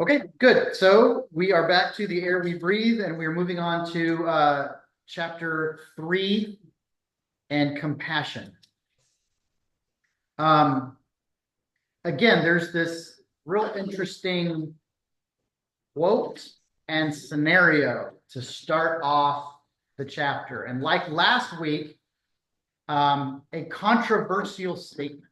Okay, good. So we are back to the air we breathe, and we're moving on to chapter 3 and compassion. Um, Again, there's this real interesting quote and scenario to start off the chapter. And like last week, a controversial statement.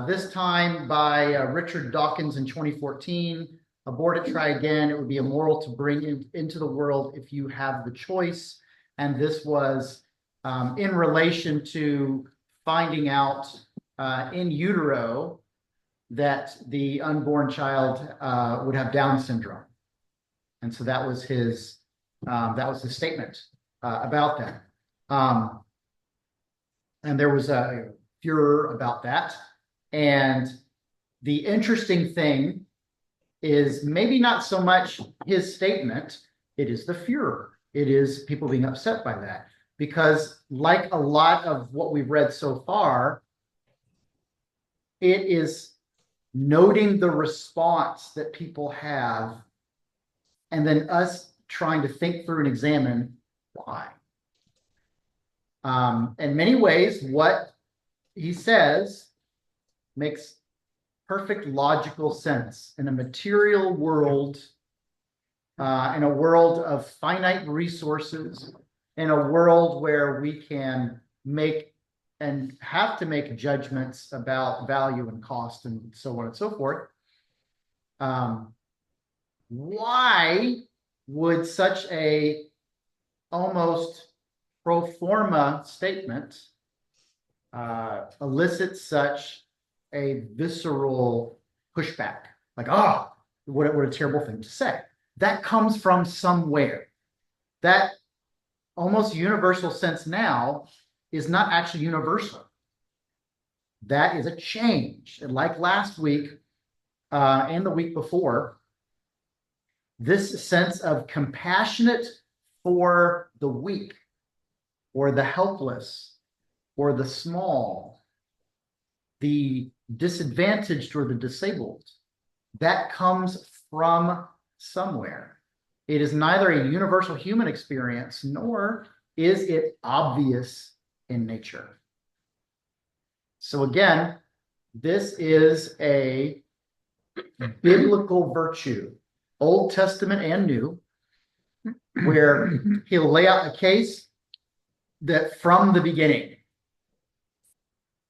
This time by Richard Dawkins in 2014. Abort it, try again. It would be immoral to bring into the world if you have the choice. And this was in relation to finding out in utero that the unborn child would have Down syndrome. And so that was his statement about that. And there was a furor about that. And the interesting thing is maybe not so much his statement, it is the furor. It is people being upset by that. Because like a lot of what we've read so far, it is noting the response that people have and then us trying to think through and examine why. In many ways, what he says makes perfect logical sense in a material world, in a world of finite resources, in a world where we can make and have to make judgments about value and cost and so on and so forth. Why would such a almost pro forma statement elicit such a visceral pushback? Like, oh, what a terrible thing to say. That comes from somewhere. That almost universal sense now is not actually universal. That is a change. And like last week and the week before, this sense of compassionate for the weak or the helpless or the small, the disadvantaged or the disabled, that comes from somewhere. It is neither a universal human experience, nor is it obvious in nature. So again, this is a biblical virtue, Old Testament and New, where he'll lay out a case that from the beginning,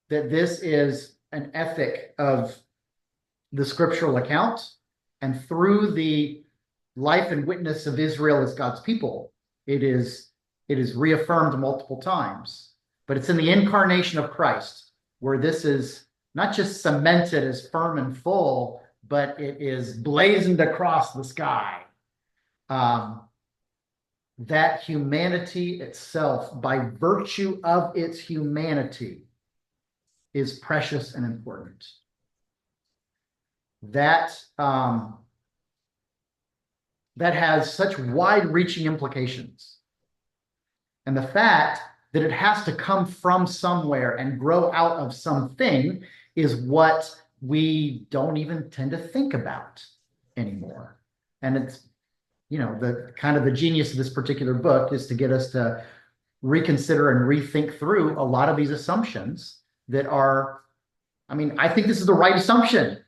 that this is an ethic of the scriptural account, and through the life and witness of Israel as God's people, it is reaffirmed multiple times. But it's in the incarnation of Christ where this is not just cemented as firm and full, but it is blazoned across the sky. That humanity itself, by virtue of its humanity, is precious and important. That has such wide-reaching implications. And the fact that it has to come from somewhere and grow out of something is what we don't even tend to think about anymore. And it's, the kind of the genius of this particular book is to get us to reconsider and rethink through a lot of these assumptions that are, I think this is the right assumption,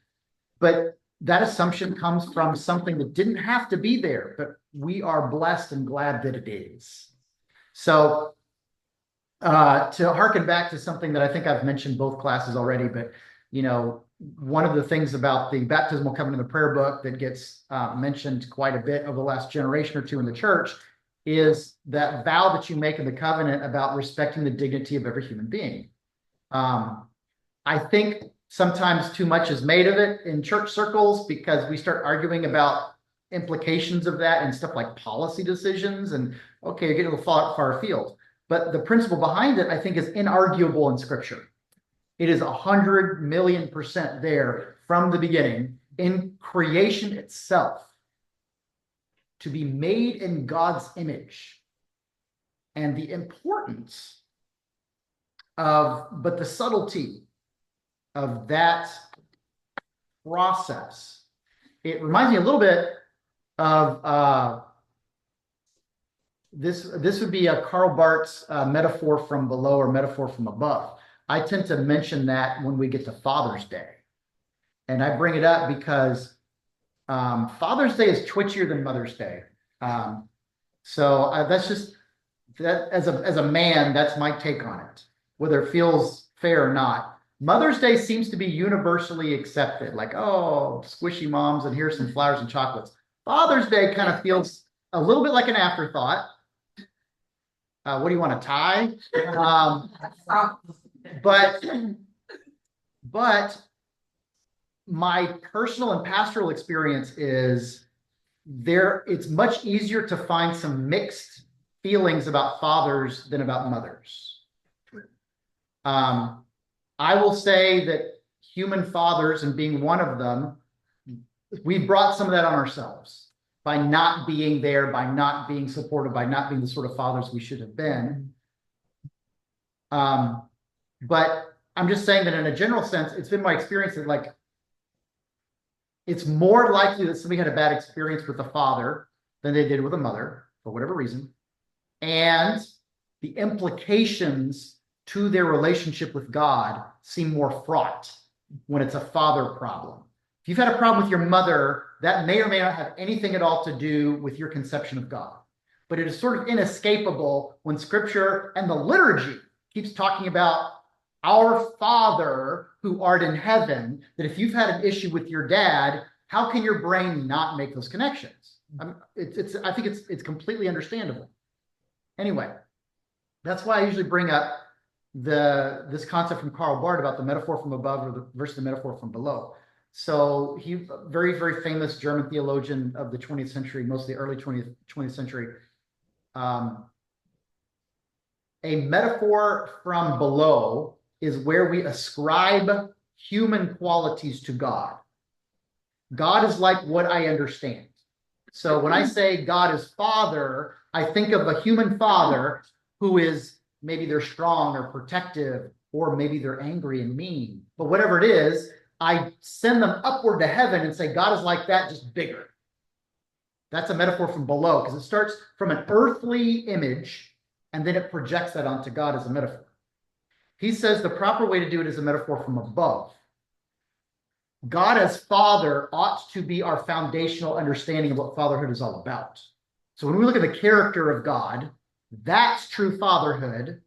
but that assumption comes from something that didn't have to be there, but we are blessed and glad that it is. So to harken back to something that I think I've mentioned both classes already, but one of the things about the baptismal covenant of the prayer book that gets mentioned quite a bit over the last generation or two in the church is that vow that you make in the covenant about respecting the dignity of every human being. I think sometimes too much is made of it in church circles because we start arguing about implications of that and stuff like policy decisions, and okay, you're getting a little far afield. But the principle behind it, I think, is inarguable in Scripture. It is 100,000,000% there from the beginning in creation itself, to be made in God's image, and the importance but the subtlety of that process it reminds me a little bit of this would be a Karl Barth's metaphor from below or metaphor from above. I tend to mention that when we get to Father's Day. And I bring it up because Father's Day is twitchier than Mother's Day. So that's just that as a man, that's my take on it, whether it feels fair or not. Mother's Day seems to be universally accepted, like, oh, squishy moms, and here's some flowers and chocolates. Father's Day kind of feels a little bit like an afterthought. What do you want to tie? But my personal and pastoral experience is it's much easier to find some mixed feelings about fathers than about mothers. I will say that human fathers, and being one of them, we brought some of that on ourselves by not being there, by not being supportive, by not being the sort of fathers we should have been. But I'm just saying that in a general sense, it's been my experience that, like, it's more likely that somebody had a bad experience with a father than they did with a mother, for whatever reason. And the implications to their relationship with God seem more fraught when it's a father problem. If you've had a problem with your mother, that may or may not have anything at all to do with your conception of God. But it is sort of inescapable when Scripture and the liturgy keeps talking about our Father who art in heaven, that if you've had an issue with your dad, how can your brain not make those connections? I think it's completely understandable. Anyway, that's why I usually bring up this concept from Karl Barth about the metaphor from above versus the metaphor from below. So he, very, very famous German theologian of the 20th century, mostly early 20th century. A metaphor from below is where we ascribe human qualities to God. God is like what I understand. So when I say God is Father, I think of a human father who is, maybe they're strong or protective, or maybe they're angry and mean. But whatever it is, I send them upward to heaven and say, God is like that, just bigger. That's a metaphor from below, because it starts from an earthly image, and then it projects that onto God as a metaphor. He says the proper way to do it is a metaphor from above. God as Father ought to be our foundational understanding of what fatherhood is all about. So when we look at the character of God, that's true fatherhood.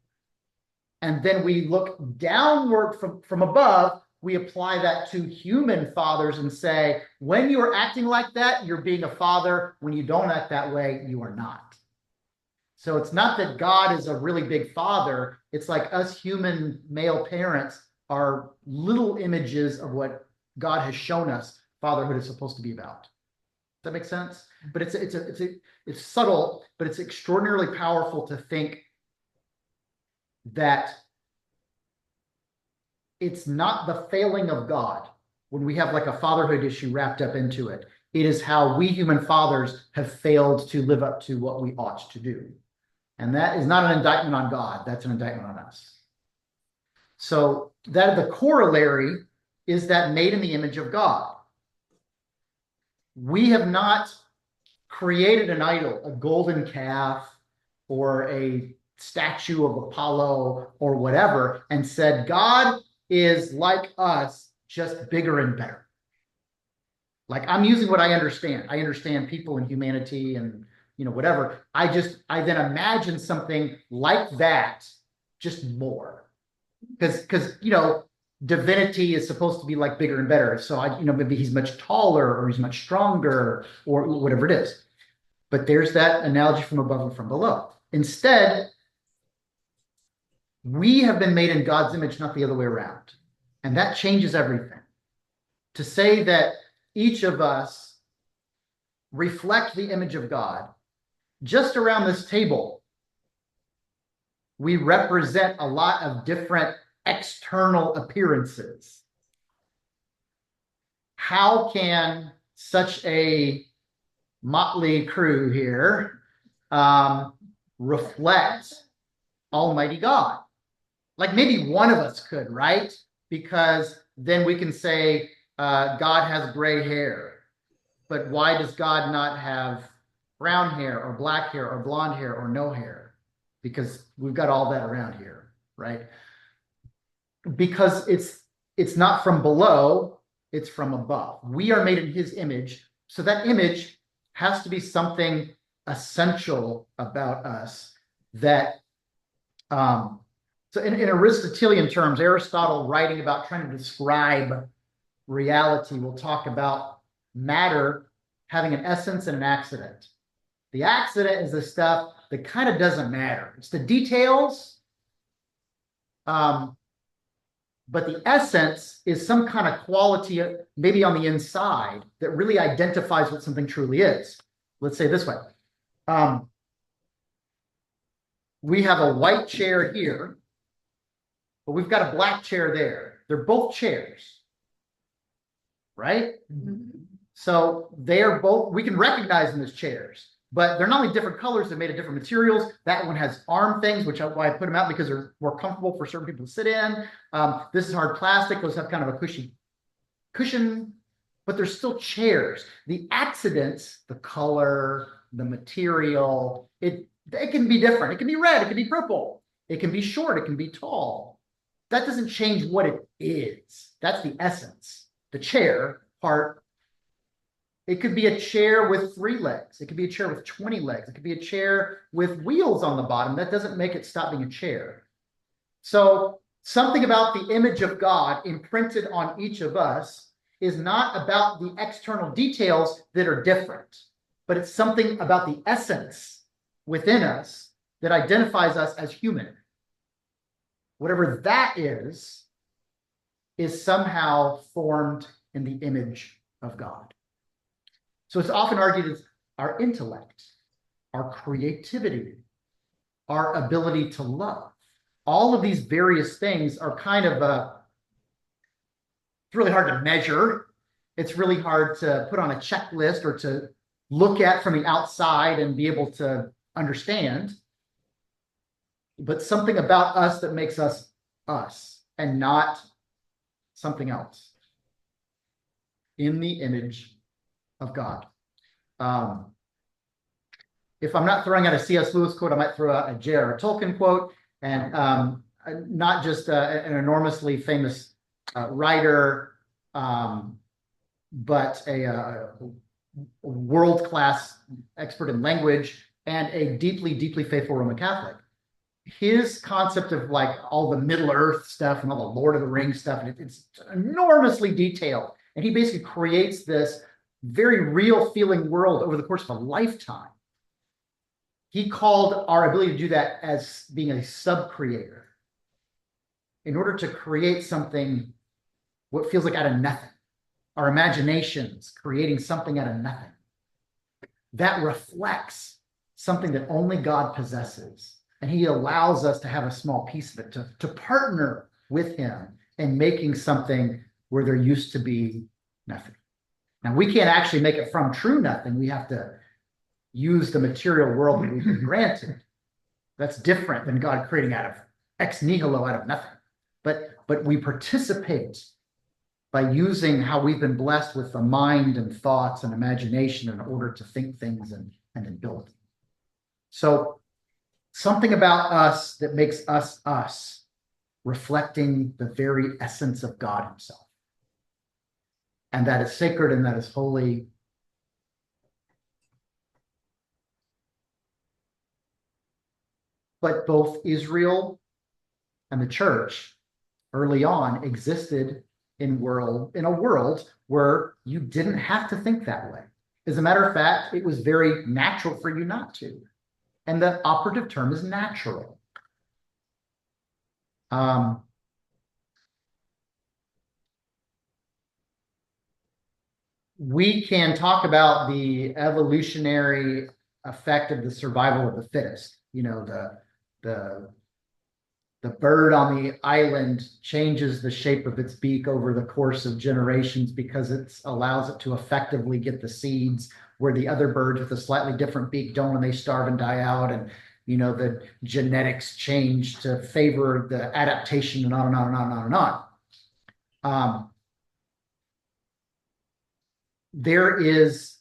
And then we look downward from above, we apply that to human fathers and say, when you are acting like that, you're being a father. When you don't act that way, you are not. So it's not that God is a really big father. It's like us human male parents are little images of what God has shown us fatherhood is supposed to be about. Does that make sense? But it's subtle, but it's extraordinarily powerful to think that it's not the failing of God when we have like a fatherhood issue wrapped up into it. It is how we human fathers have failed to live up to what we ought to do. And that is not an indictment on God. That's an indictment on us. So that the corollary is that made in the image of God. We have not created an idol, a golden calf or a statue of Apollo or whatever, and said, God is like us, just bigger and better. Like, I'm using what I understand. I understand people and humanity and, whatever. I then imagine something like that, just more. Because, divinity is supposed to be like bigger and better. So maybe he's much taller or he's much stronger or whatever it is. But there's that analogy from above and from below. Instead, we have been made in God's image, not the other way around. And that changes everything. To say that each of us reflect the image of God, just around this table, we represent a lot of different external appearances. How can such a motley crew here reflect Almighty God? Like maybe one of us could, right? Because then we can say God has gray hair, but why does God not have brown hair or black hair or blonde hair or no hair? Because we've got all that around here, right? Because it's not from below, it's from above. We are made in his image, so that image has to be something essential about us that so in Aristotelian terms, Aristotle writing about trying to describe reality will talk about matter having an essence and an accident. The accident is the stuff that kind of doesn't matter. It's the details. But the essence is some kind of quality, maybe on the inside, that really identifies what something truly is. Let's say this way. We have a white chair here, but we've got a black chair there. They're both chairs, right? So they are both, we can recognize them as chairs, but they're not only different colors, they're made of different materials. That one has arm things, which is why I put them out, because they're more comfortable for certain people to sit in. This is hard plastic. Those have kind of a cushy cushion, but they're still chairs. The accidents, the color, the material, it can be different. It can be red, it can be purple, it can be short, it can be tall. That doesn't change what it is. That's the essence. The chair part, it could be a chair with 3 legs. It could be a chair with 20 legs. It could be a chair with wheels on the bottom. That doesn't make it stop being a chair. So something about the image of God imprinted on each of us is not about the external details that are different, but it's something about the essence within us that identifies us as human. Whatever that is somehow formed in the image of God. So it's often argued as our intellect, our creativity, our ability to love. All of these various things are kind of it's really hard to measure. It's really hard to put on a checklist or to look at from the outside and be able to understand. But something about us that makes us us and not something else in the image of God. If I'm not throwing out a C.S. Lewis quote, I might throw out a J.R.R. Tolkien quote, and not just an enormously famous writer, but a world-class expert in language and a deeply, deeply faithful Roman Catholic. His concept of like all the Middle Earth stuff and all the Lord of the Rings stuff, and it's enormously detailed. And he basically creates this very real feeling world over the course of a lifetime. He called our ability to do that as being a sub-creator. In order to create something, what feels like out of nothing, our imaginations creating something out of nothing, that reflects something that only God possesses. And he allows us to have a small piece of it, to partner with him in making something where there used to be nothing. Now, we can't actually make it from true nothing. We have to use the material world that we've been granted. That's different than God creating out of ex nihilo, out of nothing. But we participate by using how we've been blessed with the mind and thoughts and imagination in order to think things and then build. So something about us that makes us us, reflecting the very essence of God himself. And that is sacred and that is holy. But both Israel and the church early on existed in a world where you didn't have to think that way. As a matter of fact, it was very natural for you not to. And the operative term is natural. We can talk about the evolutionary effect of the survival of the fittest. You know, the bird on the island changes the shape of its beak over the course of generations because it allows it to effectively get the seeds, where the other birds with a slightly different beak don't, and they starve and die out. And, you know, the genetics change to favor the adaptation and on and on and on and on and on. There is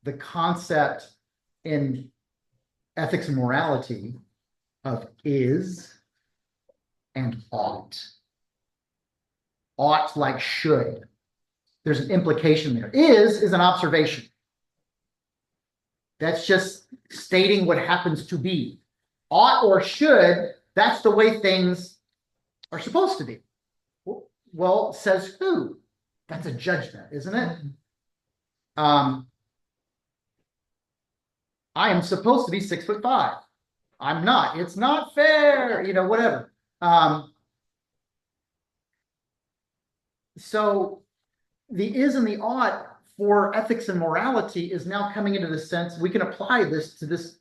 the concept in ethics and morality of is and ought. Ought like should. There's an implication there. Is an observation. That's just stating what happens to be. Ought or should, that's the way things are supposed to be. Well, says who? That's a judgment, isn't it? I am supposed to be 6'5". I'm not. It's not fair, whatever. So the is and the ought for ethics and morality is now coming into the sense we can apply this to this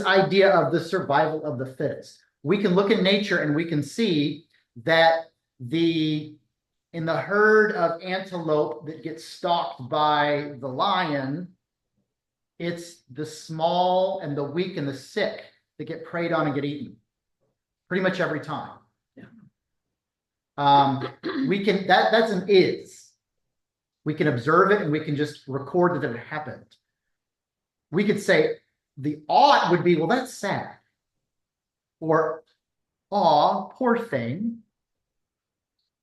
idea of the survival of the fittest. We can look in nature and we can see that in the herd of antelope that gets stalked by the lion, it's the small and the weak and the sick that get preyed on and get eaten pretty much every time. We can that's an is. We can observe it and we can just record that it happened. We could say the ought would be, well, that's sad. Or, aw, poor thing.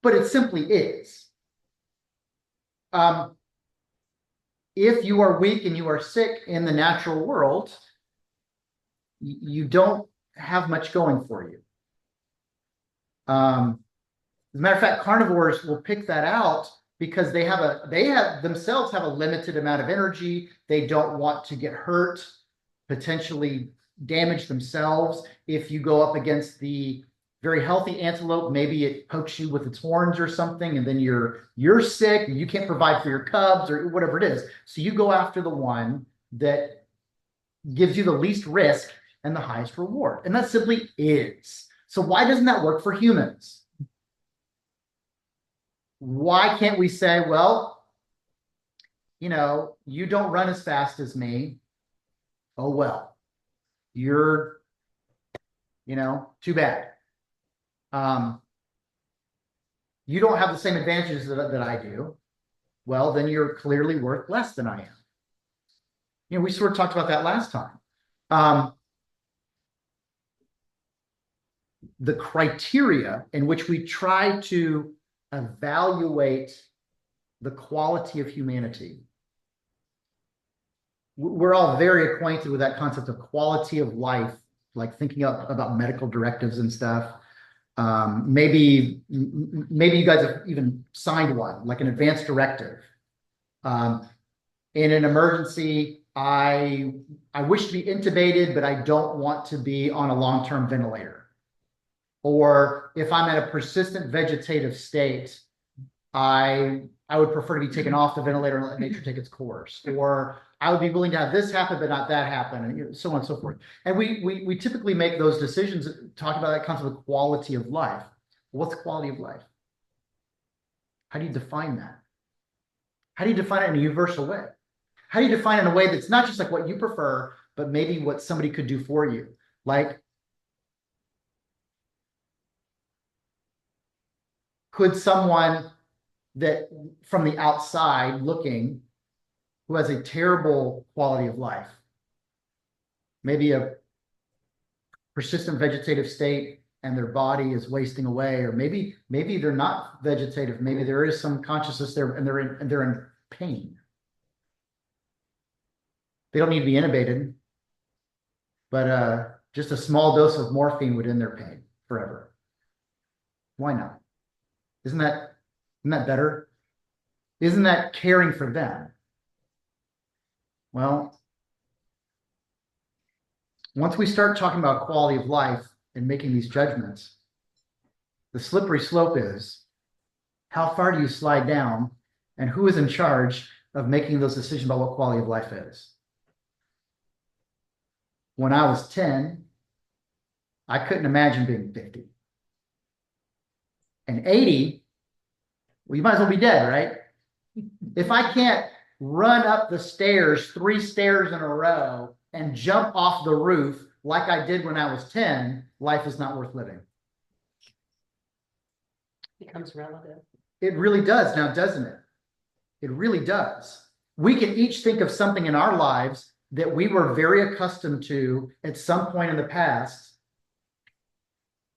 But it simply is. If you are weak and you are sick in the natural world, you don't have much going for you. As a matter of fact, carnivores will pick that out because they themselves have a limited amount of energy. They don't want to get hurt, potentially damage themselves. If you go up against the very healthy antelope, maybe it pokes you with its horns or something, and then you're sick and you can't provide for your cubs or whatever it is. So you go after the one that gives you the least risk and the highest reward. And that simply is. So why doesn't that work for humans? Why can't we say, well, you don't run as fast as me. Oh, well, you're, too bad. You don't have the same advantages that I do. Well, then you're clearly worth less than I am. We sort of talked about that last time. The criteria in which we try to evaluate the quality of humanity. We're all very acquainted with that concept of quality of life, like thinking about medical directives and stuff. Maybe you guys have even signed one, like an advanced directive. In an emergency, I wish to be intubated, but I don't want to be on a long-term ventilator. Or if I'm in a persistent vegetative state, I would prefer to be taken off the ventilator and let nature take its course. Or I would be willing to have this happen, but not that happen, and so on and so forth. And we typically make those decisions talking about that concept of quality of life. What's quality of life? How do you define that? How do you define it in a universal way? How do you define it in a way that's not just like what you prefer, but maybe what somebody could do for you? Like, could someone that from the outside looking, who has a terrible quality of life, maybe a persistent vegetative state and their body is wasting away, or maybe they're not vegetative, maybe there is some consciousness there and they're in pain. They don't need to be intubated, but just a small dose of morphine would end their pain forever. Why not? Isn't that better? Isn't that caring for them? Well, once we start talking about quality of life and making these judgments, the slippery slope is how far do you slide down and who is in charge of making those decisions about what quality of life is? When I was 10, I couldn't imagine being 50. And 80, well, you might as well be dead, right? If I can't run up the stairs, 3 stairs in a row, and jump off the roof like I did when I was 10, life is not worth living. Becomes relative. It really does now, doesn't it? It really does. we can each think of something in our lives that we were very accustomed to at some point in the past.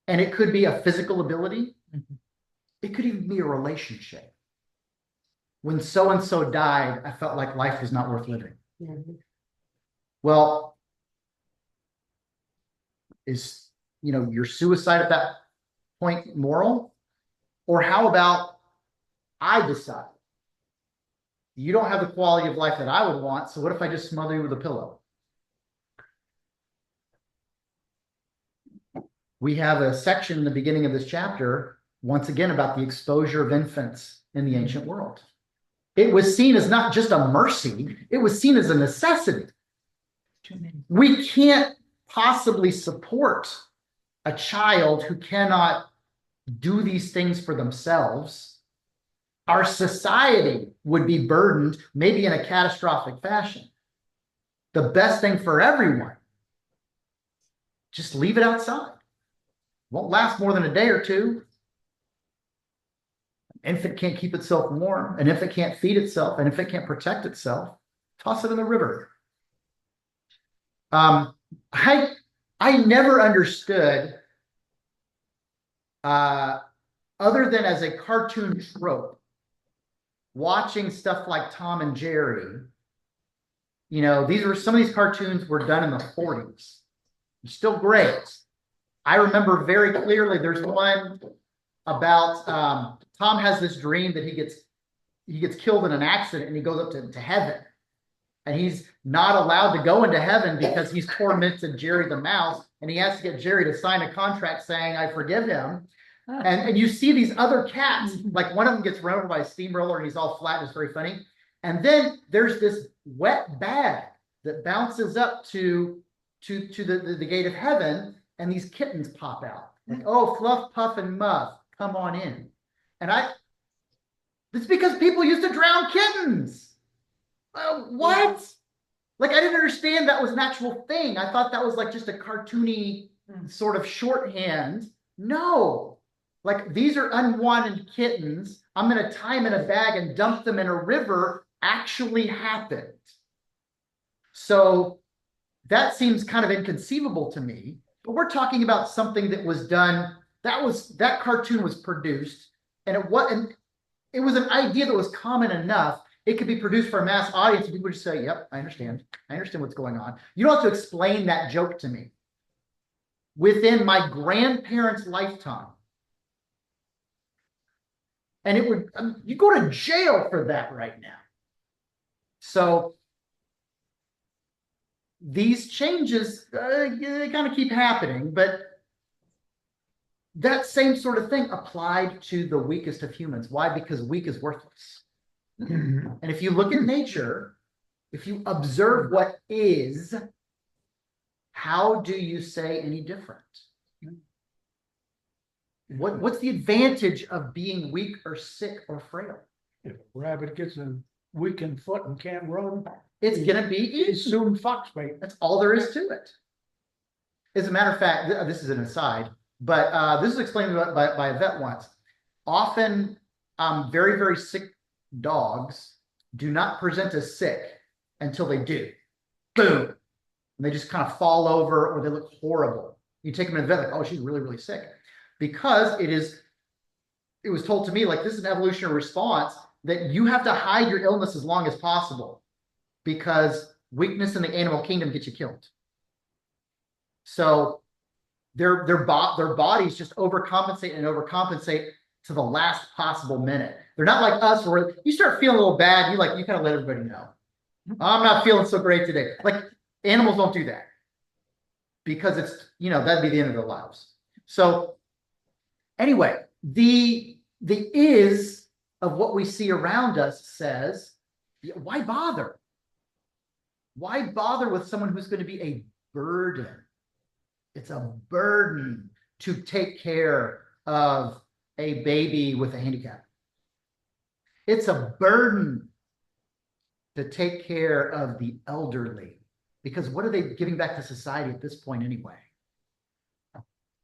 And it could be a physical ability. It could even be a relationship. When so-and-so died, I felt like life was not worth living. Well, is, your suicide at that point moral? Or how about I decide you don't have the quality of life that I would want, so what if I just smother you with a pillow? We have a section in the beginning of this chapter, once again, about the exposure of infants in the ancient world. It was seen as not just a mercy, it was seen as a necessity. We can't possibly support a child who cannot do these things for themselves. Our society would be burdened, maybe in a catastrophic fashion. The best thing for everyone, just leave it outside. Won't last more than a day or two. An infant can't keep itself warm. An infant can't feed itself. An infant can't protect itself. Toss it in the river. I never understood, other than as a cartoon trope, watching stuff like Tom and Jerry. Some of these cartoons were done in the 40s. Still great. I remember very clearly there's one about Tom has this dream that he gets killed in an accident and he goes up to heaven. And he's not allowed to go into heaven because he's tormented Jerry the mouse. And he has to get Jerry to sign a contract saying, I forgive him. And you see these other cats, like one of them gets run over by a steamroller and he's all flat and it's very funny. And then there's this wet bag that bounces up to the gate of heaven, and these kittens pop out. Like, oh, Fluff, Puff, and Muff, come on in. And it's because people used to drown kittens. What? Like, I didn't understand that was an actual thing. I thought that was like just a cartoony sort of shorthand. No. Like, these are unwanted kittens. I'm going to tie them in a bag and dump them in a river actually happened. So that seems kind of inconceivable to me. But we're talking about something that was done. That cartoon was produced, and it was an idea that was common enough. It could be produced for a mass audience, and people would just say, yep, I understand. I understand what's going on. You don't have to explain that joke to me. Within my grandparents' lifetime, and you go to jail for that right now. So these changes, they kind of keep happening, but that same sort of thing applied to the weakest of humans. Why? Because weak is worthless. And if you look at nature, if you observe what is, how do you say any different? What's the advantage of being weak or sick or frail? If a rabbit gets a weakened foot and can't run, It's going to be easy. it's soon fox bait. That's all there is to it. As a matter of fact, this is an aside, but this is explained by a vet once. Often, very, very sick dogs do not present as sick until they do. Boom. And they just kind of fall over or they look horrible. You take them to the vet, like, oh, she's really, really sick. Because it was told to me, like, this is an evolutionary response that you have to hide your illness as long as possible, because weakness in the animal kingdom gets you killed. So their bodies just overcompensate and overcompensate to the last possible minute. They're not like us where you start feeling a little bad, you kind of let everybody know. I'm not feeling so great today. Like, animals don't do that because it's, that'd be the end of their lives. So anyway, the is of what we see around us says, why bother? Why bother with someone who's going to be a burden? It's a burden to take care of a baby with a handicap. It's a burden to take care of the elderly, because what are they giving back to society at this point anyway?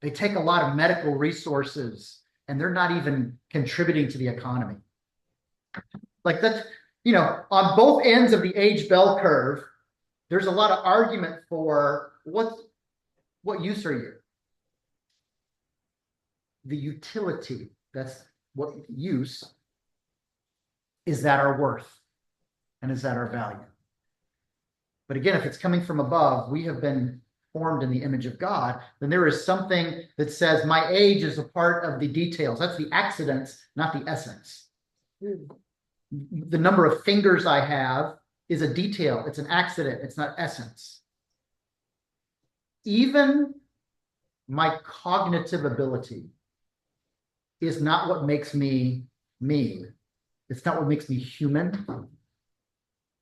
They take a lot of medical resources and they're not even contributing to the economy. Like, that's, on both ends of the age bell curve, there's a lot of argument for what use are you? The utility, that's what use, is that our worth? And is that our value? But again, if it's coming from above, we have been formed in the image of God, then there is something that says my age is a part of the details. That's the accidents, not the essence. The number of fingers I have is a detail. It's an accident. It's not essence. Even my cognitive ability is not what makes me me. It's not what makes me human.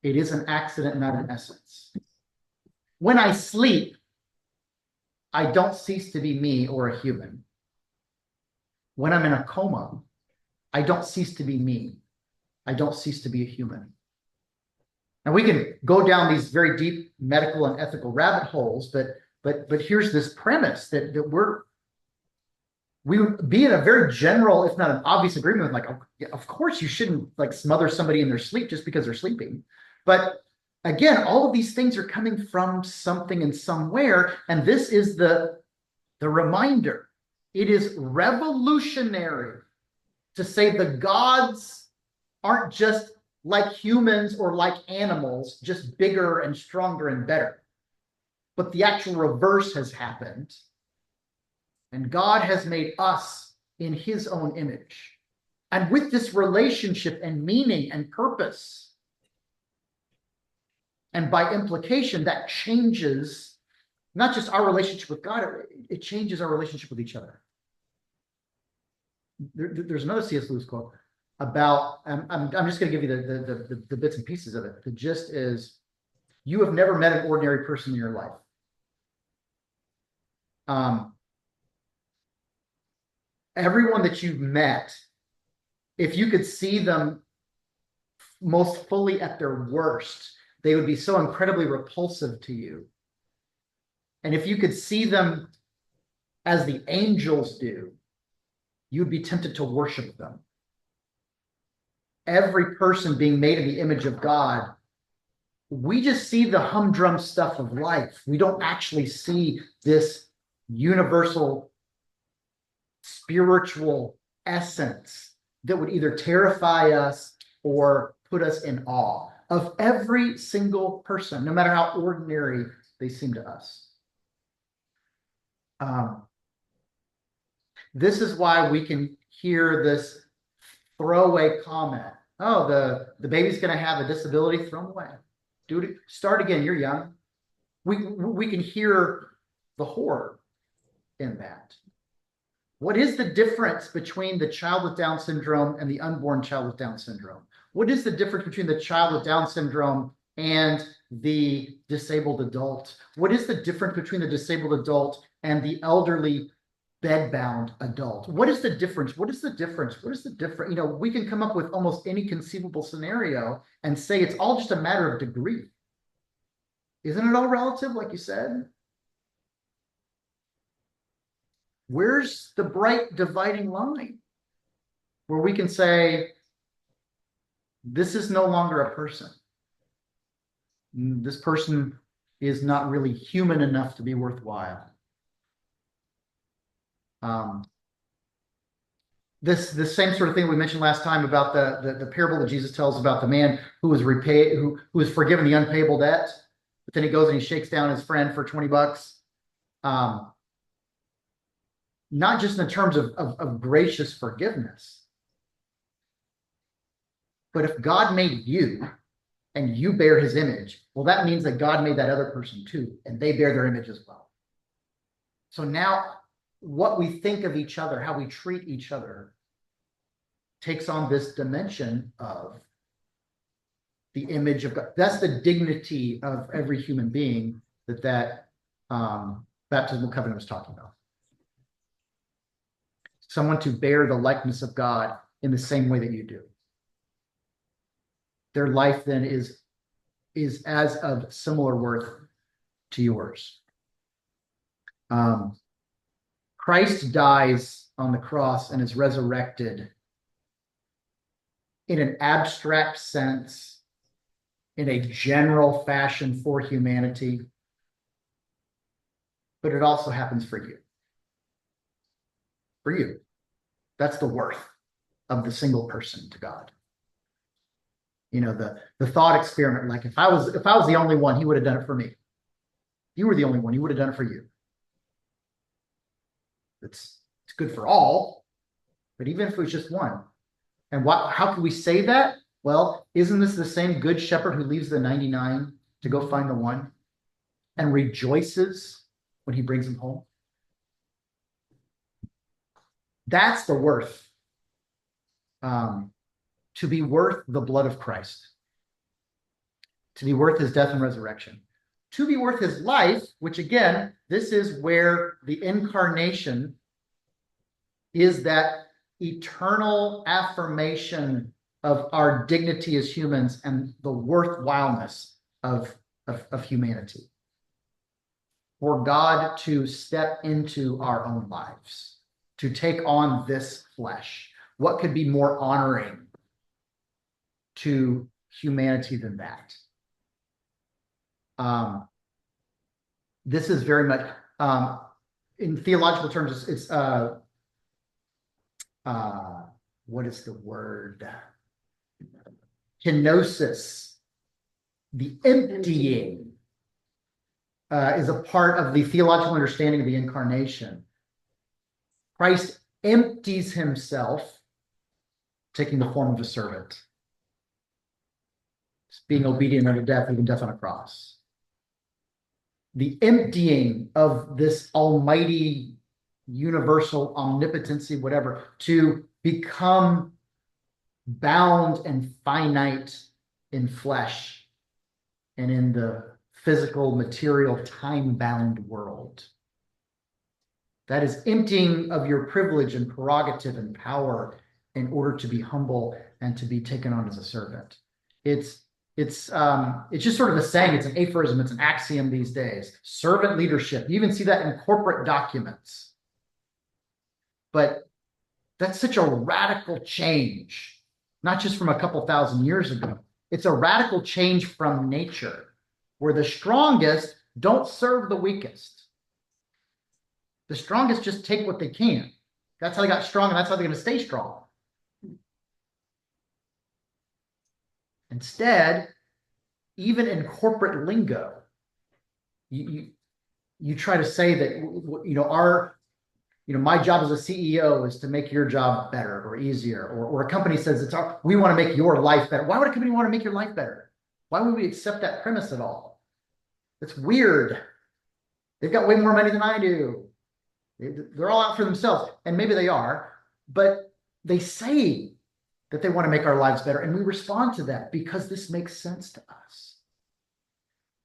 It is an accident, not an essence. When I sleep, I don't cease to be me or a human. When I'm in a coma, I don't cease to be me. I don't cease to be a human. Now we can go down these very deep medical and ethical rabbit holes, but here's this premise that we would be in a very general, if not an obvious agreement with, like, of course you shouldn't like smother somebody in their sleep just because they're sleeping. But again, all of these things are coming from something and somewhere, and this is the reminder. It is revolutionary to say the gods aren't just like humans or like animals, just bigger and stronger and better. But the actual reverse has happened. And God has made us in his own image. And with this relationship and meaning and purpose, and by implication, that changes not just our relationship with God, it changes our relationship with each other. There's another C.S. Lewis quote about, I'm just going to give you the bits and pieces of it. The gist is, you have never met an ordinary person in your life. Everyone that you've met, if you could see them most fully at their worst, they would be so incredibly repulsive to you. And if you could see them as the angels do, you'd be tempted to worship them. Every person being made in the image of God, we just see the humdrum stuff of life. We don't actually see this universal spiritual essence that would either terrify us or put us in awe of every single person, no matter how ordinary they seem to us. This is why we can hear this throwaway comment. Oh, the baby's going to have a disability, thrown away. Start again, you're young. We can hear the horror in that. What is the difference between the child with Down syndrome and the unborn child with Down syndrome? What is the difference between the child with Down syndrome and the disabled adult? What is the difference between the disabled adult and the elderly bedbound adult? What is the difference? What is the difference? What is the difference? We can come up with almost any conceivable scenario and say it's all just a matter of degree. Isn't it all relative, like you said? Where's the bright dividing line where we can say, this is no longer a person. This person is not really human enough to be worthwhile. This same sort of thing we mentioned last time about the parable that Jesus tells about the man who was repaid, who was forgiven the unpayable debt, but then he goes and he shakes down his friend for $20. Not just in terms of gracious forgiveness, but if God made you and you bear his image, well, that means that God made that other person too, and they bear their image as well. So now what we think of each other, how we treat each other, takes on this dimension of the image of God. That's the dignity of every human being that baptismal covenant was talking about. Someone to bear the likeness of God in the same way that you do. Their life then is as of similar worth to yours. Christ dies on the cross and is resurrected in an abstract sense in a general fashion for humanity, but it also happens for you. For you. That's the worth of the single person to God. You know, the thought experiment, like if I was the only one, he would have done it for me. You were the only one, he would have done it for you. It's good for all, but even if it was just one. And how can we say that? Well, isn't this the same good shepherd who leaves the 99 to go find the one and rejoices when he brings him home? That's the worth. To be worth the blood of Christ. To be worth his death and resurrection. To be worth his life, which again, this is where the incarnation is that eternal affirmation of our dignity as humans and the worthwhileness of humanity. For God to step into our own lives, to take on this flesh. What could be more honoring to humanity than that? This is very much, in theological terms, it's what is the word? Kenosis, the emptying, is a part of the theological understanding of the incarnation. Christ empties himself, taking the form of a servant, being obedient unto death, even death on a cross. The emptying of this almighty, universal omnipotency, whatever, to become bound and finite in flesh and in the physical, material, time-bound world. That is emptying of your privilege and prerogative and power in order to be humble and to be taken on as a servant. It's just sort of a saying. It's an aphorism. It's an axiom these days. Servant leadership. You even see that in corporate documents. But that's such a radical change, not just from a couple thousand years ago. It's a radical change from nature, where the strongest don't serve the weakest. The strongest just take what they can. That's how they got strong, and that's how they're going to stay strong. Instead, even in corporate lingo, you try to say that my job as a CEO is to make your job better or easier, or a company says we want to make your life better. Why would a company want to make your life better? Why would we accept that premise at all? It's weird. They've got way more money than I do. They're all out for themselves, and maybe they are, but they say that they want to make our lives better, and we respond to that because this makes sense to us.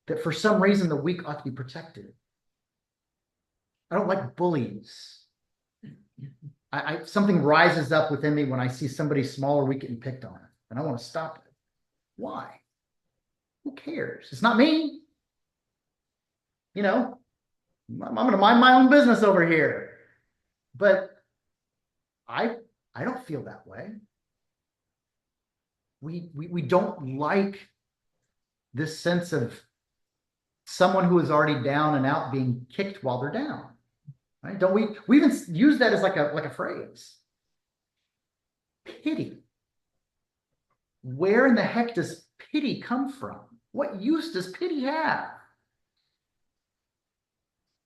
That for some reason the weak ought to be protected. I don't like bullies. Something rises up within me when I see somebody small or weak getting picked on, and I want to stop it. Why? Who cares? It's not me. I'm going to mind my own business over here. But I don't feel that way. We don't like this sense of someone who is already down and out being kicked while they're down. Right? Don't we even use that as like a phrase. Pity. Where in the heck does pity come from? What use does pity have?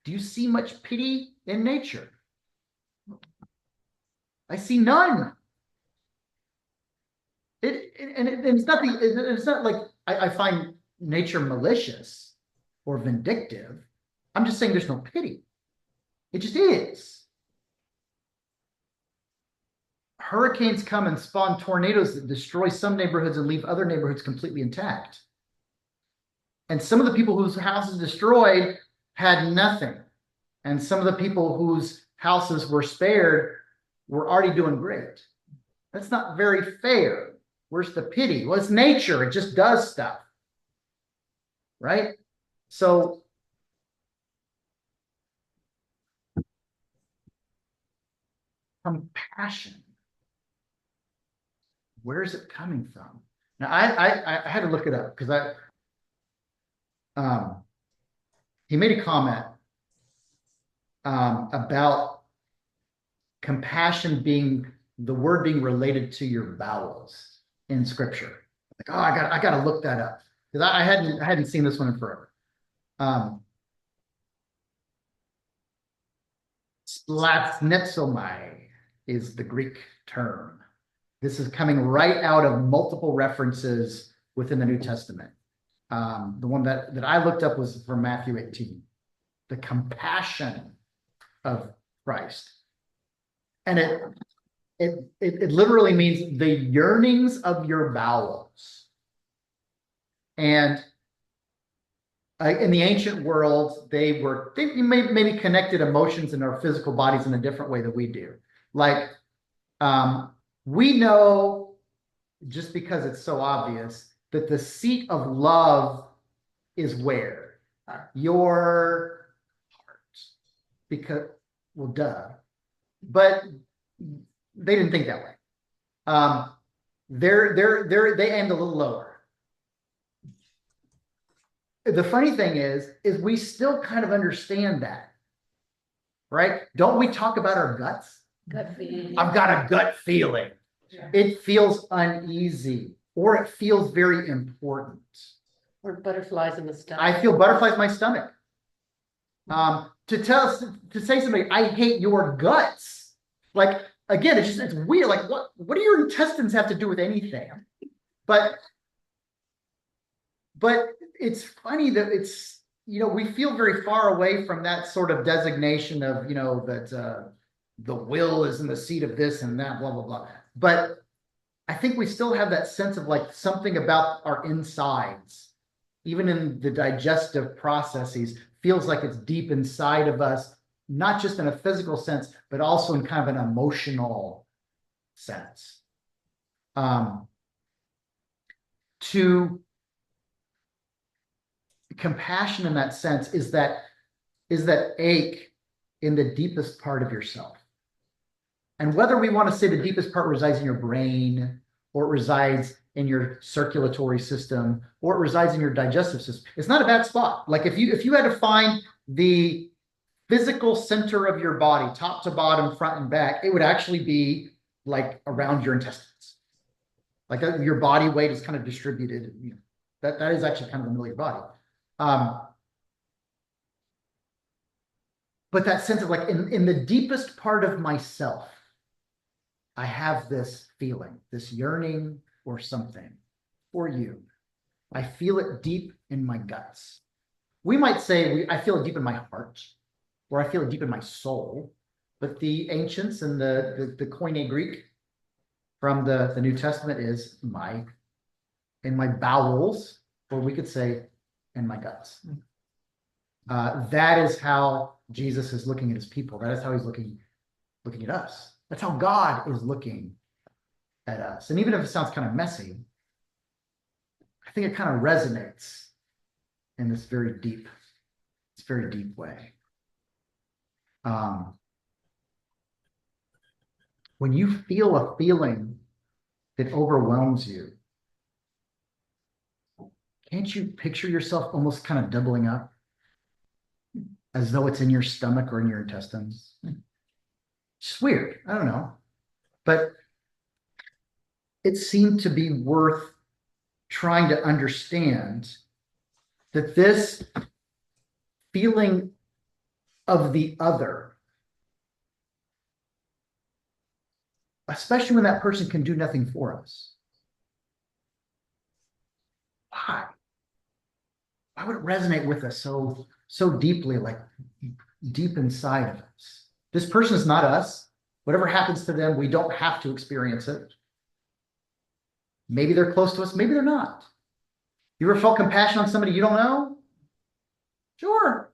Do you see much pity in nature? I see none. It's not like I find nature malicious or vindictive. I'm just saying there's no pity. It just is. Hurricanes come and spawn tornadoes that destroy some neighborhoods and leave other neighborhoods completely intact. And some of the people whose houses destroyed had nothing. And some of the people whose houses were spared were already doing great. That's not very fair. Where's the pity? Well, it's nature. It just does stuff. Right? So compassion. Where is it coming from? Now, I had to look it up because he made a comment about compassion being the word being related to your bowels in scripture. Like, oh, I got to look that up because I hadn't seen this one in forever. Splatnetsomai is the Greek term. This is coming right out of multiple references within the New Testament. The one that I looked up was from Matthew 18, the compassion of Christ. And it literally means the yearnings of your bowels. And in the ancient world, they maybe connected emotions in our physical bodies in a different way than we do. Like, we know, just because it's so obvious, that the seat of love is where? Your heart. Because, well, duh. But they didn't think that way. They aimed a little lower. The funny thing is we still kind of understand that, right? Don't we talk about our guts? Gut feeling. I've got a gut feeling. Yeah. It feels uneasy, or it feels very important. Or butterflies in the stomach. I feel butterflies in my stomach. To say somebody, I hate your guts. Like, again, it's weird. Like, what do your intestines have to do with anything? But it's funny that it's, we feel very far away from that sort of designation of, that the will is in the seat of this and that, blah, blah, blah. But I think we still have that sense of like something about our insides, even in the digestive processes, feels like it's deep inside of us, not just in a physical sense, but also in kind of an emotional sense. To compassion in that sense is that ache in the deepest part of yourself. And whether we want to say the deepest part resides in your brain, or it resides in your circulatory system, or it resides in your digestive system, it's not a bad spot. Like if you had to find the physical center of your body, top to bottom, front and back, it would actually be like around your intestines. Like your body weight is kind of distributed. That is actually kind of the middle of your body. But that sense of like in the deepest part of myself, I have this feeling, this yearning or something for you. I feel it deep in my guts. We might say I feel it deep in my heart, or I feel it deep in my soul. But the ancients and the Koine Greek from the New Testament is in my bowels, or we could say in my guts. That is how Jesus is looking at his people. That is how he's looking at us. That's how God is looking at us. And even if it sounds kind of messy, I think it kind of resonates in this very deep way. When you feel a feeling that overwhelms you, can't you picture yourself almost kind of doubling up as though it's in your stomach or in your intestines? It's weird. I don't know. But it seemed to be worth trying to understand that this feeling of the other, especially when that person can do nothing for us. Why? Why would it resonate with us so deeply, like deep inside of us? This person is not us. Whatever happens to them, we don't have to experience it. Maybe they're close to us, maybe they're not. You ever felt compassion on somebody you don't know? Sure.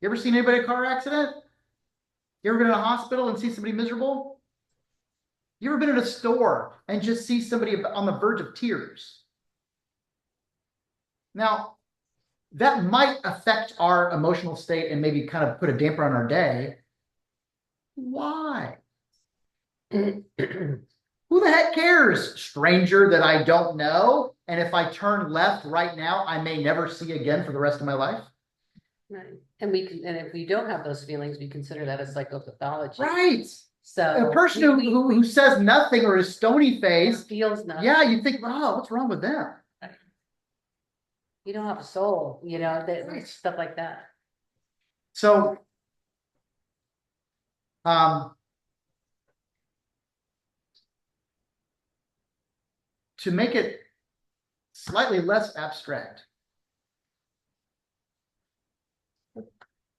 You ever seen anybody in a car accident? You ever been in a hospital and see somebody miserable? You ever been in a store and just see somebody on the verge of tears? Now, that might affect our emotional state and maybe kind of put a damper on our day. Why? Who the heck cares? Stranger that I don't know. And if I turn left right now, I may never see again for the rest of my life. Right, and and if we don't have those feelings, we consider that a psychopathology. Right. So. A person who says nothing or is stony faced, Feels nothing. yeah, you think, oh, what's wrong with them? You don't have a soul, Right. stuff like that. So, um, to make it slightly less abstract,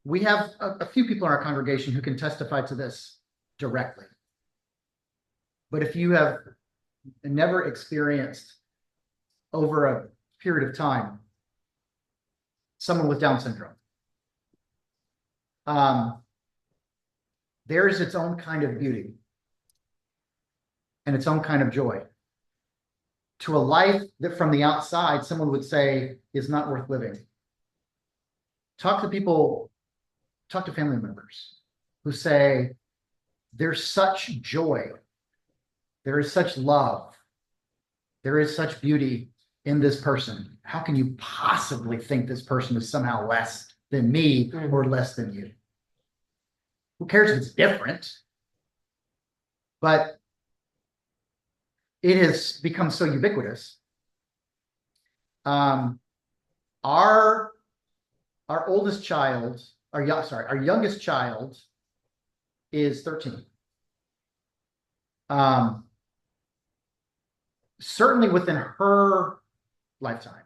we have a few people in our congregation who can testify to this directly. But if you have never experienced over a period of time someone with Down syndrome, there's its own kind of beauty and its own kind of joy to a life that from the outside someone would say is not worth living. Talk to people, talk to family members who say there's such joy, there is such love, there is such beauty in this person. How can you possibly think this person is somehow less than me or less than you? Who cares if it's different? But it has become so ubiquitous. Our oldest child, our youngest child is 13. Certainly within her lifetime,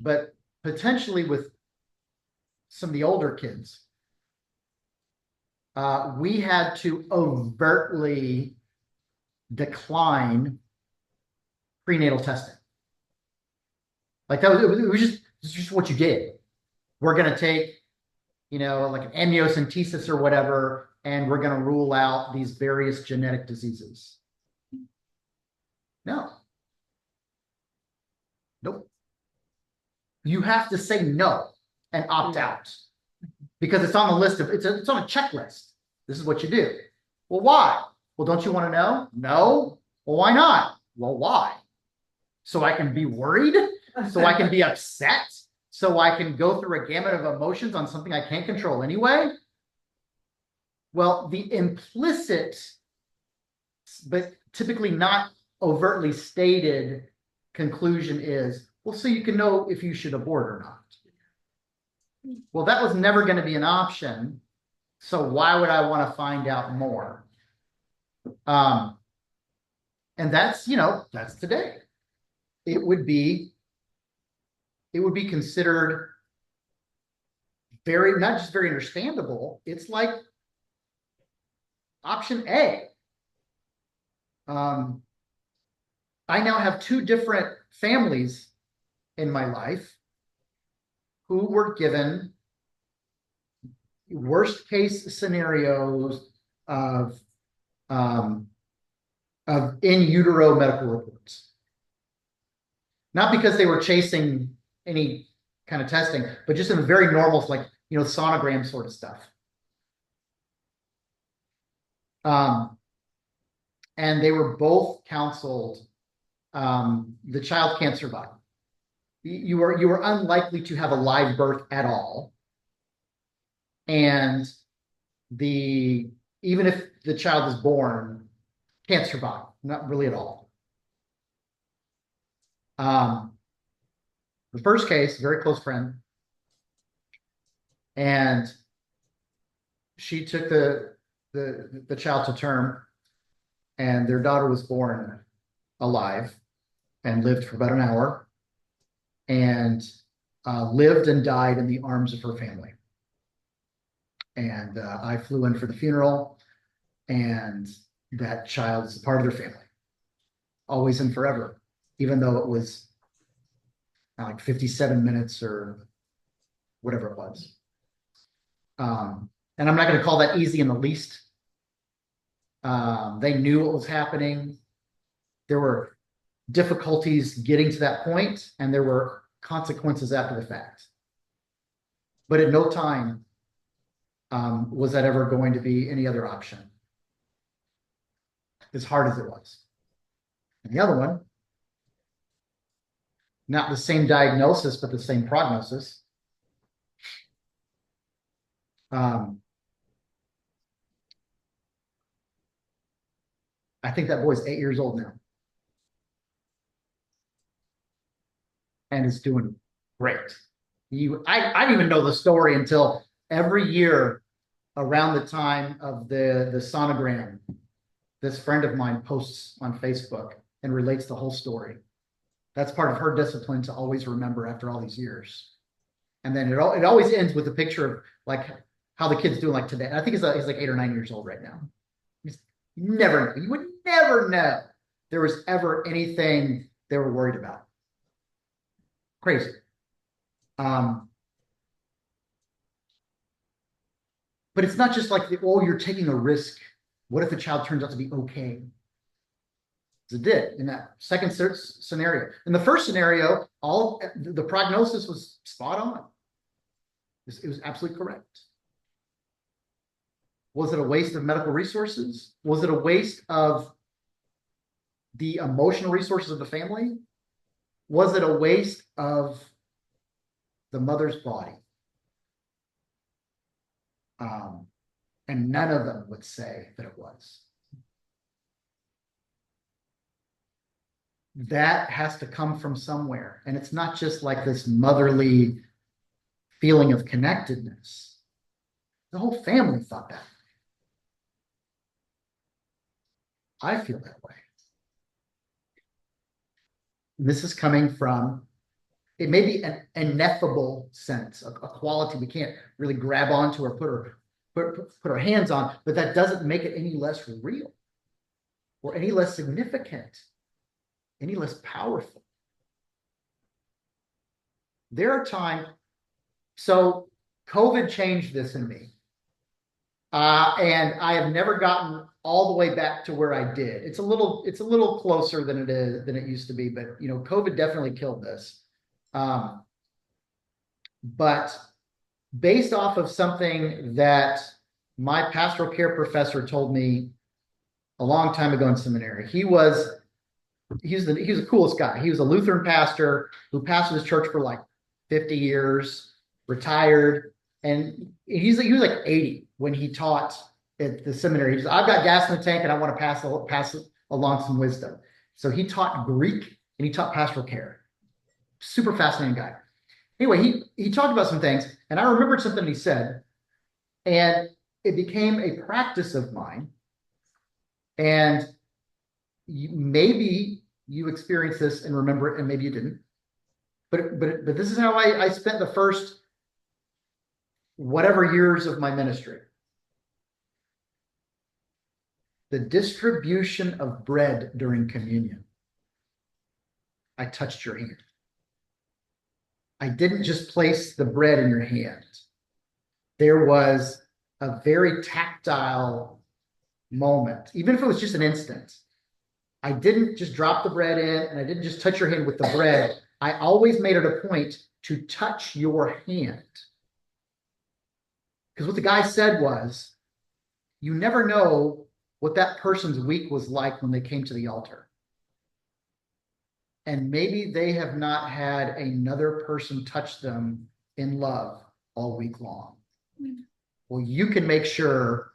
but potentially with some of the older kids, we had to overtly decline prenatal testing. Like that was just what you did. We're going to take, like an amniocentesis or whatever, and we're going to rule out these various genetic diseases. No. Nope. You have to say no and opt out because it's on the list of, it's on a checklist. This is what you do. Well, why? Well, don't you want to know? No. Well, why not? Well, why? So I can be worried? So I can be upset? So I can go through a gamut of emotions on something I can't control anyway? Well, the implicit, but typically not overtly stated conclusion is, well, so you can know if you should abort or not. Well, that was never going to be an option. So why would I want to find out more? And that's, that's today. It would be considered very, not just very understandable. It's like option A. I now have two different families in my life who were given worst case scenarios of in utero medical reports. Not because they were chasing any kind of testing, but just in a very normal, like, sonogram sort of stuff. And they were both counseled, the child can't survive. You are unlikely to have a live birth at all. And even if the child is born, can't survive, not really at all. The first case, very close friend, and she took the child to term, and their daughter was born alive and lived for about an hour, and lived and died in the arms of her family. And I flew in for the funeral, and that child is a part of their family, always and forever, even though it was like 57 minutes or whatever it was. And I'm not going to call that easy in the least. They knew what was happening. There were difficulties getting to that point, and there were consequences after the fact. But at no time was that ever going to be any other option. as hard as it was. And the other one, not the same diagnosis, but the same prognosis. I think that boy's 8 years old now. And is doing great. I didn't even know the story until every year around the time of the sonogram, this friend of mine posts on Facebook and relates the whole story. That's part of her discipline to always remember after all these years. And then it always ends with a picture of like how the kid's doing like today. And I think he's like 8 or 9 years old right now. You would never know there was ever anything they were worried about. Crazy. But it's not just like, oh, you're taking a risk. What if the child turns out to be okay? It did in that second scenario. In the first scenario, all the prognosis was spot on. It was absolutely correct. Was it a waste of medical resources? Was it a waste of the emotional resources of the family? Was it a waste of the mother's body? And none of them would say that it was. That has to come from somewhere. And it's not just like this motherly feeling of connectedness. The whole family thought that. I feel that way. And this is coming from, it may be an ineffable sense, a quality we can't really grab onto or put our hands on, but that doesn't make it any less real or any less significant, any less powerful. There are times, so COVID changed this in me. And I have never gotten all the way back to where I did. It's a little closer than it used to be, but you know, COVID definitely killed this. But based off of something that my pastoral care professor told me a long time ago in seminary, he was the coolest guy. He was a Lutheran pastor who pastored his church for like 50 years, retired, and he was like 80 when he taught at the seminary. He said, I've got gas in the tank and I want to pass along some wisdom. So he taught Greek and he taught pastoral care. Super fascinating guy. Anyway, he talked about some things, and I remembered something he said, and it became a practice of mine. And maybe you experienced this and remember it, and maybe you didn't. But this is how I spent the first whatever years of my ministry. The distribution of bread during communion. I touched your hand. I didn't just place the bread in your hand. There was a very tactile moment, even if it was just an instant. I didn't just drop the bread in and I didn't just touch your hand with the bread. I always made it a point to touch your hand. Because what the guy said was, you never know what that person's week was like when they came to the altar. And maybe they have not had another person touch them in love all week long. Well, you can make sure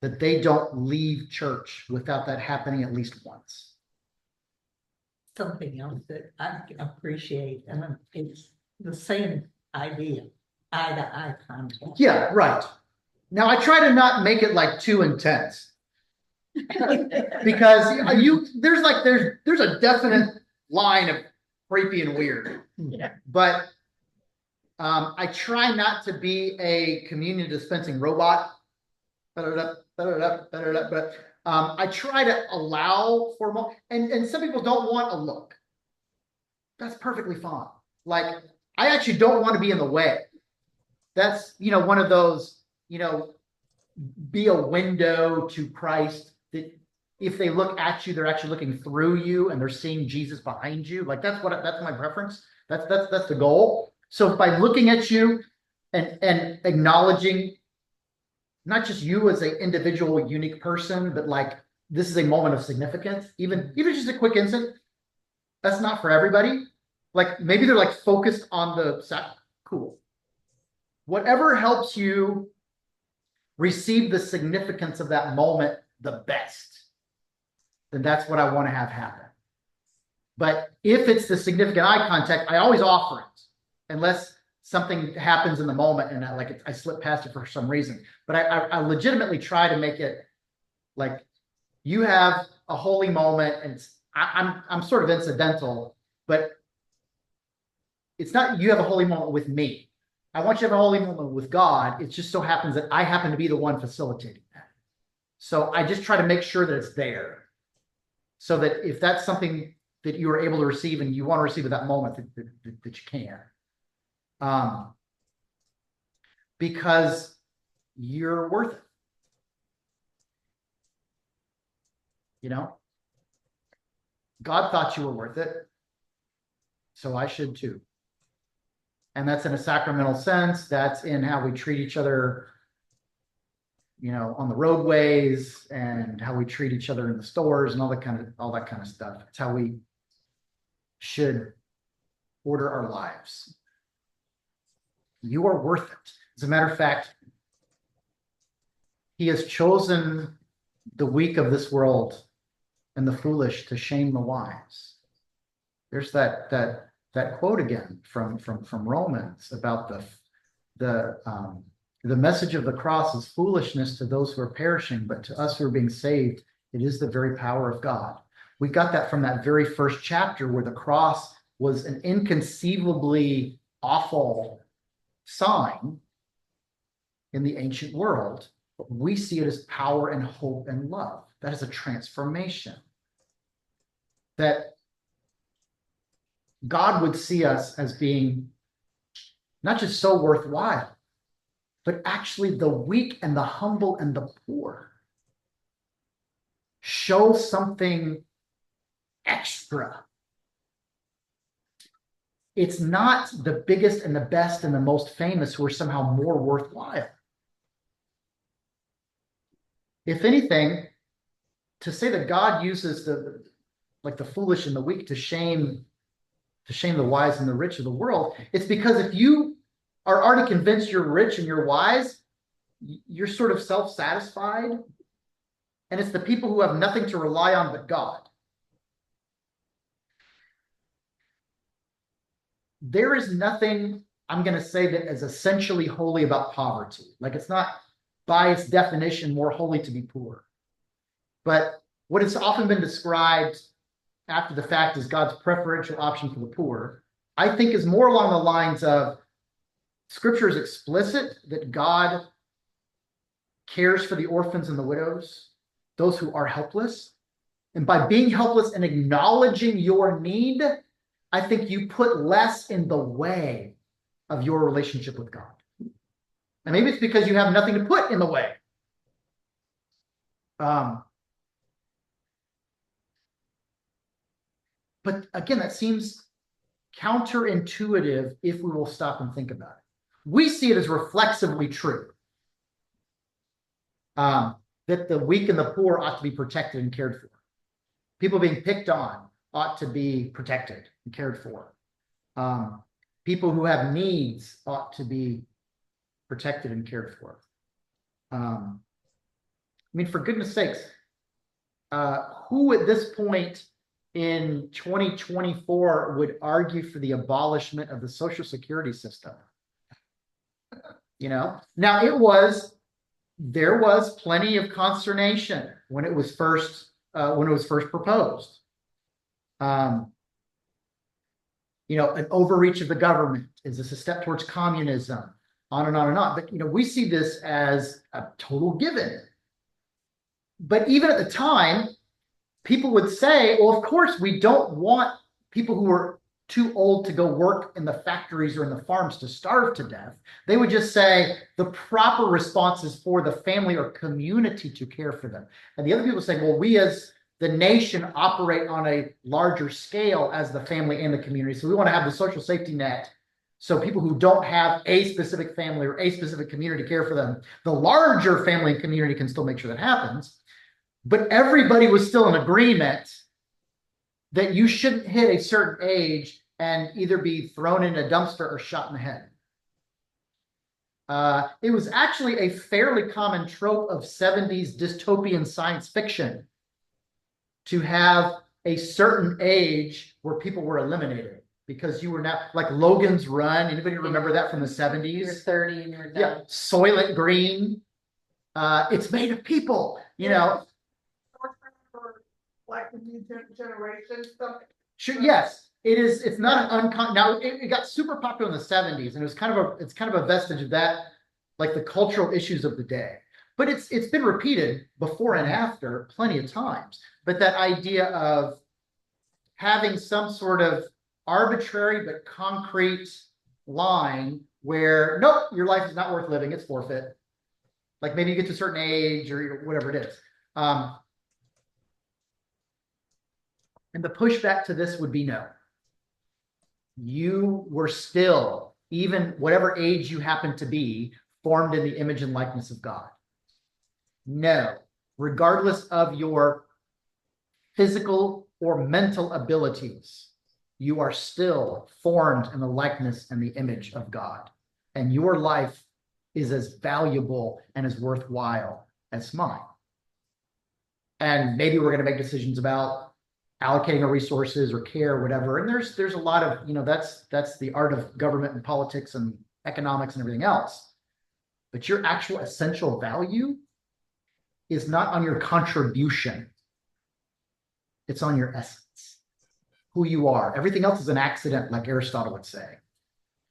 that they don't leave church without that happening at least once. Something else that I appreciate, and it's the same idea, eye to eye contact. Yeah, right. Now I try to not make it like too intense. Because there's a definite line of creepy and weird. Yeah. But I try not to be a communion dispensing robot. But I try to allow for more, and some people don't want a look. That's perfectly fine. Like, I actually don't want to be in the way. That's, one of those, be a window to Christ, that if they look at you, they're actually looking through you and they're seeing Jesus behind you. Like, that's my preference. That's the goal. So by looking at you and acknowledging not just you as an individual, unique person, but like this is a moment of significance, even just a quick instant. That's not for everybody. Like maybe they're like focused on the cool. Whatever helps you receive the significance of that moment the best, then that's what I want to have happen. But if it's the significant eye contact, I always offer it, unless something happens in the moment and I slip past it for some reason. But I legitimately try to make it like you have a holy moment, and I'm sort of incidental, but it's not you have a holy moment with me. I want you to have a holy moment with God. It just so happens that I happen to be the one facilitating that. So I just try to make sure that it's there, so that if that's something that you are able to receive and you want to receive at that moment, that you can. Because you're worth it. You know, God thought you were worth it, so I should too. And that's in a sacramental sense. That's in how we treat each other, you know, on the roadways, and how we treat each other in the stores, and all that kind of stuff. It's how we should order our lives. You are worth it. As a matter of fact, he has chosen the weak of this world and the foolish to shame the wise. There's that quote again from Romans about the message of the cross is foolishness to those who are perishing, but to us who are being saved, it is the very power of God. We got that from that very first chapter, where the cross was an inconceivably awful sign in the ancient world, but we see it as power and hope and love. That is a transformation. That God would see us as being not just so worthwhile, but actually the weak and the humble and the poor. Show something extra. It's not the biggest and the best and the most famous who are somehow more worthwhile. If anything, to say that God uses the foolish and the weak to shame the wise and the rich of the world, it's because if you are already convinced you're rich and you're wise, you're sort of self-satisfied. And it's the people who have nothing to rely on but God. There is nothing, I'm going to say, that is essentially holy about poverty. Like, it's not by its definition more holy to be poor. But what has often been described after the fact as God's preferential option for the poor, I think is more along the lines of Scripture is explicit that God cares for the orphans and the widows, those who are helpless. And by being helpless and acknowledging your need, I think you put less in the way of your relationship with God. And maybe it's because you have nothing to put in the way. But again, that seems counterintuitive if we will stop and think about it. We see it as reflexively true. That the weak and the poor ought to be protected and cared for. People being picked on ought to be protected and cared for. People who have needs ought to be protected and cared for. I mean, for goodness sakes, who at this point in 2024 would argue for the abolishment of the Social Security system? You know, now there was plenty of consternation when it was first proposed. You know, an overreach of the government. Is this a step towards communism? On and on and on. But, you know, we see this as a total given. But even at the time, people would say, well, of course, we don't want people who are too old to go work in the factories or in the farms to starve to death. They would just say the proper response is for the family or community to care for them. And the other people say, well, we as the nation operate on a larger scale as the family and the community. So we want to have the social safety net. So people who don't have a specific family or a specific community care for them, the larger family and community can still make sure that happens. but everybody was still in agreement that you shouldn't hit a certain age and either be thrown in a dumpster or shot in the head. It was actually a fairly common trope of 70s dystopian science fiction to have a certain age where people were eliminated because you were now like Logan's Run. Anybody remember that from the You're 70s? 30 and you're Yeah, done. Soylent Green. It's made of people, you know. Like the new generation stuff. Sure, yes, it is. It's not an uncommon. Now it got super popular in the 70s, and it was it's kind of a vestige of that, like the cultural issues of the day. But it's been repeated before and after plenty of times. But that idea of having some sort of arbitrary but concrete line where nope, your life is not worth living, it's forfeit. Like maybe you get to a certain age or whatever it is. And the pushback to this would be no. You were still, even whatever age you happen to be, formed in the image and likeness of God. No, regardless of your physical or mental abilities, you are still formed in the likeness and the image of God. And your life is as valuable and as worthwhile as mine. And maybe we're going to make decisions about allocating our resources or care or whatever. And there's a lot of, that's the art of government and politics and economics and everything else. But your actual essential value is not on your contribution. It's on your essence, who you are. Everything else is an accident, like Aristotle would say.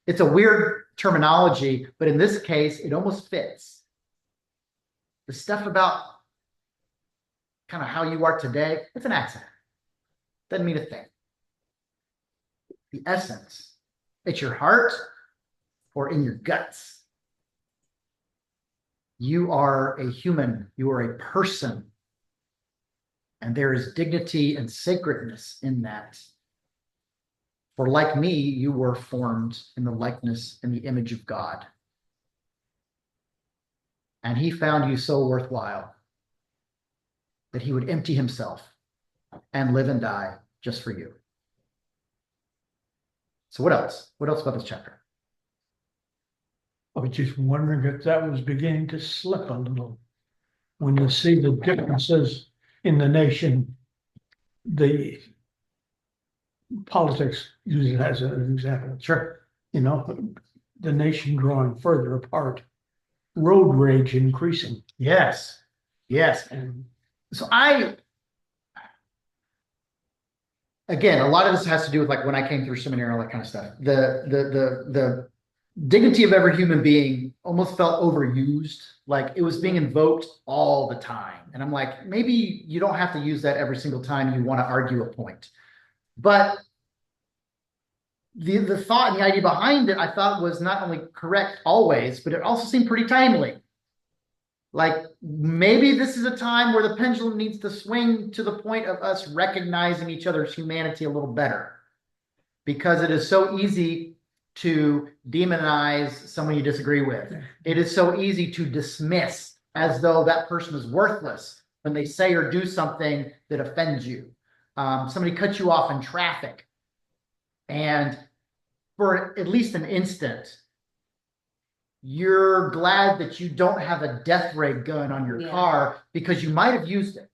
It's a weird terminology, but in this case, it almost fits. The stuff about kind of how you are today, it's an accident. Doesn't mean a thing. The essence, it's your heart or in your guts. You are a human, you are a person, and there is dignity and sacredness in that. For like me, you were formed in the likeness and the image of God. And he found you so worthwhile that he would empty himself and live and die just for you. So what else? What else about this chapter? I was just wondering if that was beginning to slip a little. When you see the differences in the nation, the politics, use it as an example, Sure. the nation drawing further apart, road rage increasing. Yes. Yes. And So again, a lot of this has to do with like when I came through seminary, all that kind of stuff. The dignity of every human being almost felt overused. Like it was being invoked all the time. And I'm like, maybe you don't have to use that every single time you want to argue a point. But the thought and the idea behind it, I thought was not only correct always, but it also seemed pretty timely. Like maybe this is a time where the pendulum needs to swing to the point of us recognizing each other's humanity a little better, because it is so easy to demonize someone you disagree with. It is so easy to dismiss as though that person is worthless when they say or do something that offends you. Somebody cuts you off in traffic, and for at least an instant, you're glad that you don't have a death ray gun on your car because you might have used it.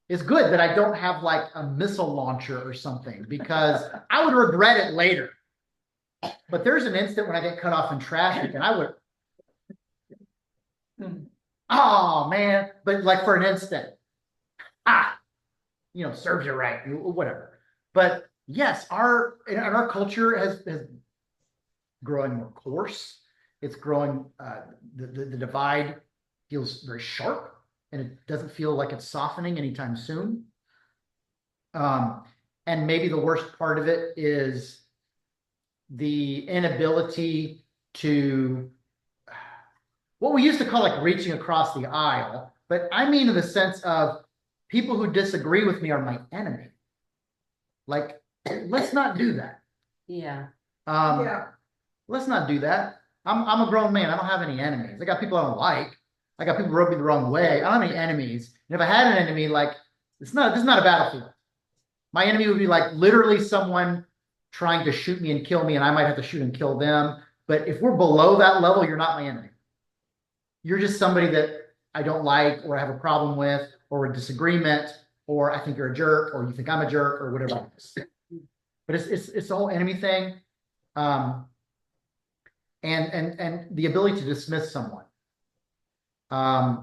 It's good that I don't have like a missile launcher or something because I would regret it later. But there's an instant when I get cut off in traffic and I would, oh man, but like for an instant, serves you right, whatever. But yes, our culture has growing more coarse. It's growing, the divide feels very sharp and it doesn't feel like it's softening anytime soon. And maybe the worst part of it is the inability to, what we used to call like reaching across the aisle, but I mean in the sense of people who disagree with me are my enemy. Like, let's not do that. Yeah. Yeah. Let's not do that. I'm a grown man. I don't have any enemies. I got people I don't like, I got people who rub me the wrong way. I don't have any enemies. And if I had an enemy, like this is not a battlefield. My enemy would be like literally someone trying to shoot me and kill me, and I might have to shoot and kill them. But if we're below that level, you're not my enemy. You're just somebody that I don't like or I have a problem with or a disagreement, or I think you're a jerk, or you think I'm a jerk, or whatever it is. But it's the whole enemy thing. And the ability to dismiss someone. I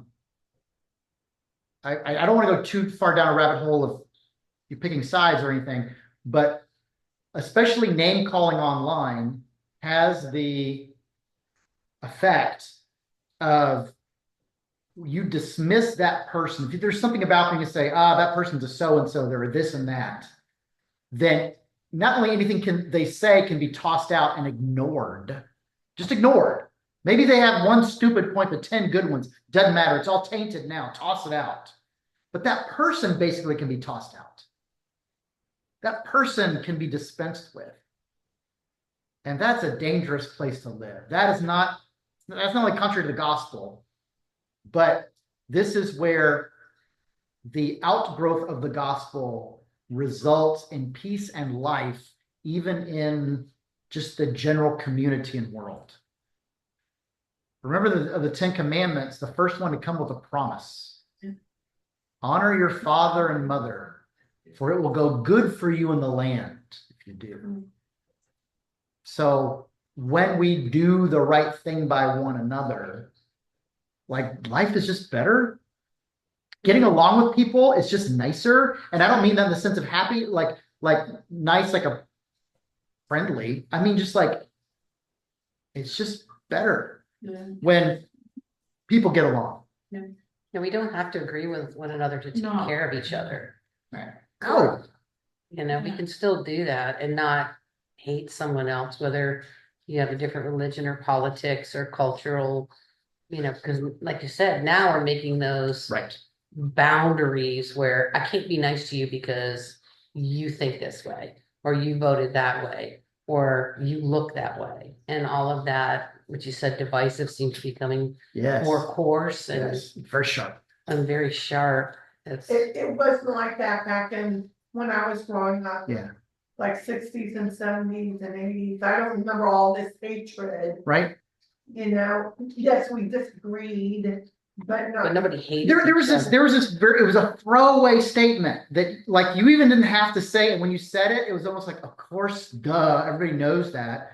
don't want to go too far down a rabbit hole of you picking sides or anything, but especially name calling online has the effect of you dismiss that person. If there's something about them you say, that person's a so-and-so, they're this and that, then not only anything they say can be tossed out and ignored, just ignored. Maybe they have one stupid point, but 10 good ones. Doesn't matter. It's all tainted now. Toss it out. But that person basically can be tossed out. That person can be dispensed with. And that's a dangerous place to live. That's not only contrary to the gospel, but this is where the outgrowth of the gospel results in peace and life, even in just the general community and world. Remember the 10 Commandments, the first one to come with a promise. Honor your father and mother, for it will go good for you in the land if you do. So when we do the right thing by one another, like life is just better. Getting along with people is just nicer. And I don't mean that in the sense of happy, like nice, like a friendly. I mean, just like, it's just better when people get along. And we don't have to agree with one another to take No. care of each other. Oh, You know, we can still do that and not hate someone else, whether you have a different religion or politics or cultural, because like you said, now we're making those right. boundaries where I can't be nice to you because you think this way, or you voted that way, or you look that way. And all of that, which you said divisive, seems to be becoming Yes. more coarse and, Yes. Very sharp. and very sharp. It's It wasn't like that back in, when I was growing up. Yeah. Like 60s and 70s and 80s. I don't remember all this hatred, Right. Yes, we disagreed, but but no. nobody hated There was each this, other. it was a throwaway statement that like you even didn't have to say it. When you said it, it was almost like, of course, duh, everybody knows that.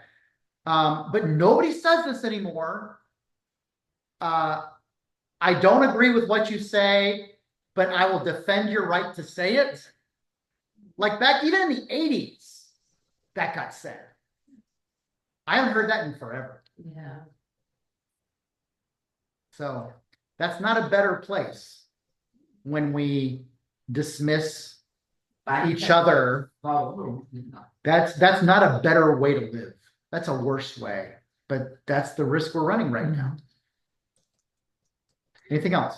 But nobody says this anymore. I don't agree with what you say, but I will defend your right to say it. Like back even in the 80s, that got said. I haven't heard that in forever. Yeah. So that's not a better place when we dismiss each other. That's not a better way to live. That's a worse way, but that's the risk we're running right now. Anything else?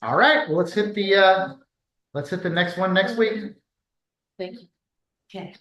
All right, well, let's hit the next one next week. Thank you. Okay.